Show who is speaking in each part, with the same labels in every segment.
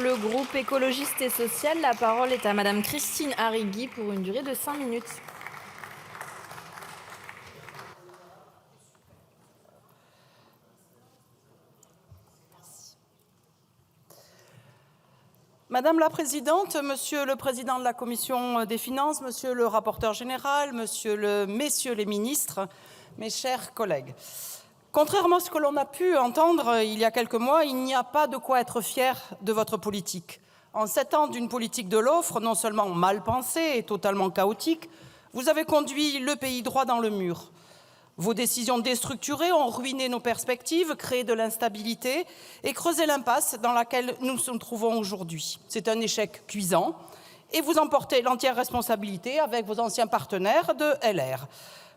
Speaker 1: le groupe écologiste et social, la parole est à Madame Christine Arrigui pour une durée de 5 minutes.
Speaker 2: Madame la Présidente, Monsieur le Président de la Commission des Finances, Monsieur le rapporteur général, Messieurs les ministres, mes chers collègues. Contrairement à ce que l'on a pu entendre il y a quelques mois, il n'y a pas de quoi être fier de votre politique. En 7 ans d'une politique de l'offre, non seulement mal pensée et totalement chaotique, vous avez conduit le pays droit dans le mur. Vos décisions déstructurées ont ruiné nos perspectives, créé de l'instabilité et creusé l'impasse dans laquelle nous nous trouvons aujourd'hui. C'est un échec cuisant et vous en portez l'entière responsabilité avec vos anciens partenaires de LR.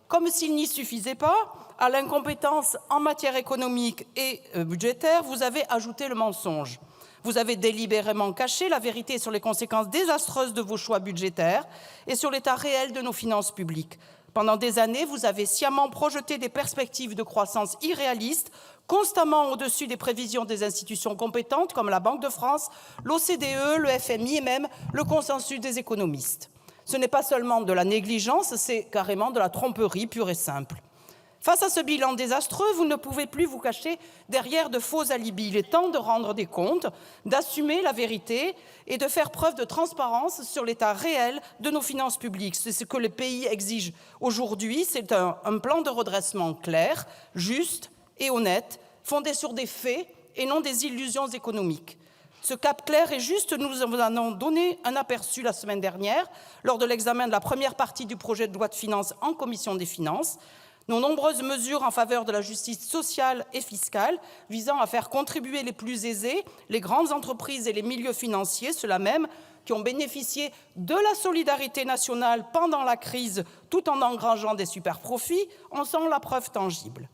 Speaker 2: Comme s'il n'y suffisait pas, à l'incompétence en matière économique et budgétaire, vous avez ajouté le mensonge. Vous avez délibérément caché la vérité sur les conséquences désastreuses de vos choix budgétaires et sur l'état réel de nos finances publiques. Pendant des années, vous avez sciemment projeté des perspectives de croissance irréalistes, constamment au-dessus des prévisions des institutions compétentes comme la Banque de France, l'OCDE, le FMI et même le consensus des économistes. Ce n'est pas seulement de la négligence, c'est carrément de la tromperie pure et simple. Face à ce bilan désastreux, vous ne pouvez plus vous cacher derrière de faux alibis. Il est temps de rendre des comptes, d'assumer la vérité et de faire preuve de transparence sur l'état réel de nos finances publiques. C'est ce que le pays exige aujourd'hui. C'est un plan de redressement clair, juste et honnête, fondé sur des faits et non des illusions économiques. Ce cap clair et juste, nous vous en avons donné un aperçu la semaine dernière, lors de l'examen de la première partie du projet de loi de finances en commission des finances. Nos nombreuses mesures en faveur de la justice sociale et fiscale, visant à faire contribuer les plus aisés, les grandes entreprises et les milieux financiers, ceux-là même qui ont bénéficié de la solidarité nationale pendant la crise, tout en engrangeant des superprofits, en sont la preuve tangible.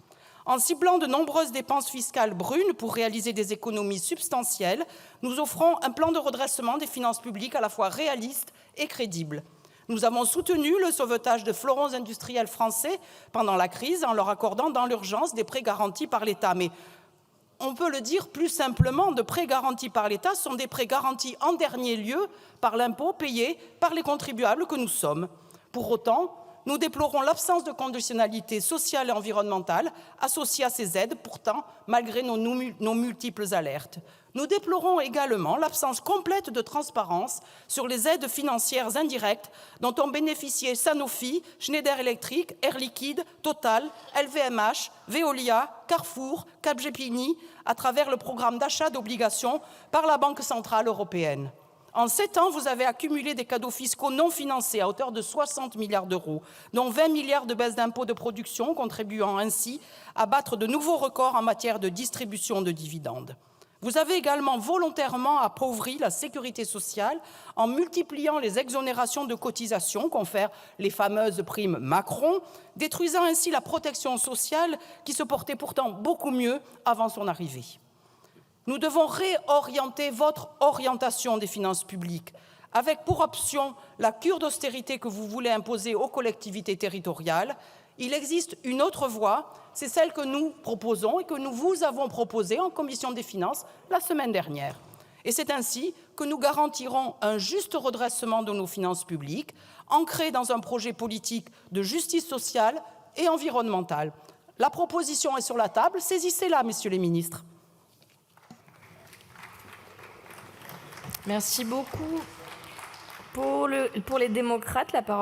Speaker 2: En ciblant de nombreuses dépenses fiscales brunes pour réaliser des économies substantielles, nous offrons un plan de redressement des finances publiques à la fois réaliste et crédible. Nous avons soutenu le sauvetage de fleurons industriels français pendant la crise en leur accordant dans l'urgence des prêts garantis par l'État. Mais on peut le dire plus simplement, de prêts garantis par l'État sont des prêts garantis en dernier lieu par l'impôt payé par les contribuables que nous sommes. Pour autant, nous déplorons l'absence de conditionnalité sociale et environnementale associée à ces aides, pourtant, malgré nos multiples alertes. Nous déplorons également l'absence complète de transparence sur les aides financières indirectes dont ont bénéficié Sanofi, Schneider Electric, Air Liquide, Total, LVMH, Veolia, Carrefour, Capgemini, à travers le programme d'achat d'obligations par la Banque centrale européenne. En 7 ans, vous avez accumulé des cadeaux fiscaux non financés à hauteur de 60 milliards d'euros, dont 20 milliards de baisse d'impôts de production, contribuant ainsi à battre de nouveaux records en matière de distribution de dividendes. Vous avez également volontairement appauvri la sécurité sociale en multipliant les exonérations de cotisations, confèrent les fameuses primes Macron, détruisant ainsi la protection sociale qui se portait pourtant beaucoup mieux avant son arrivée. Nous devons réorienter votre orientation des finances publiques, avec pour option la cure d'austérité que vous voulez imposer aux collectivités territoriales. Il existe une autre voie, c'est celle que nous proposons et que nous vous avons proposée en commission des finances la semaine dernière. Et c'est ainsi que nous garantirons un juste redressement de nos finances publiques, ancré dans un projet politique de justice sociale et environnementale. La proposition est sur la table, saisissez-la, messieurs les ministres.
Speaker 1: Merci beaucoup. Pour les démocrates, la parole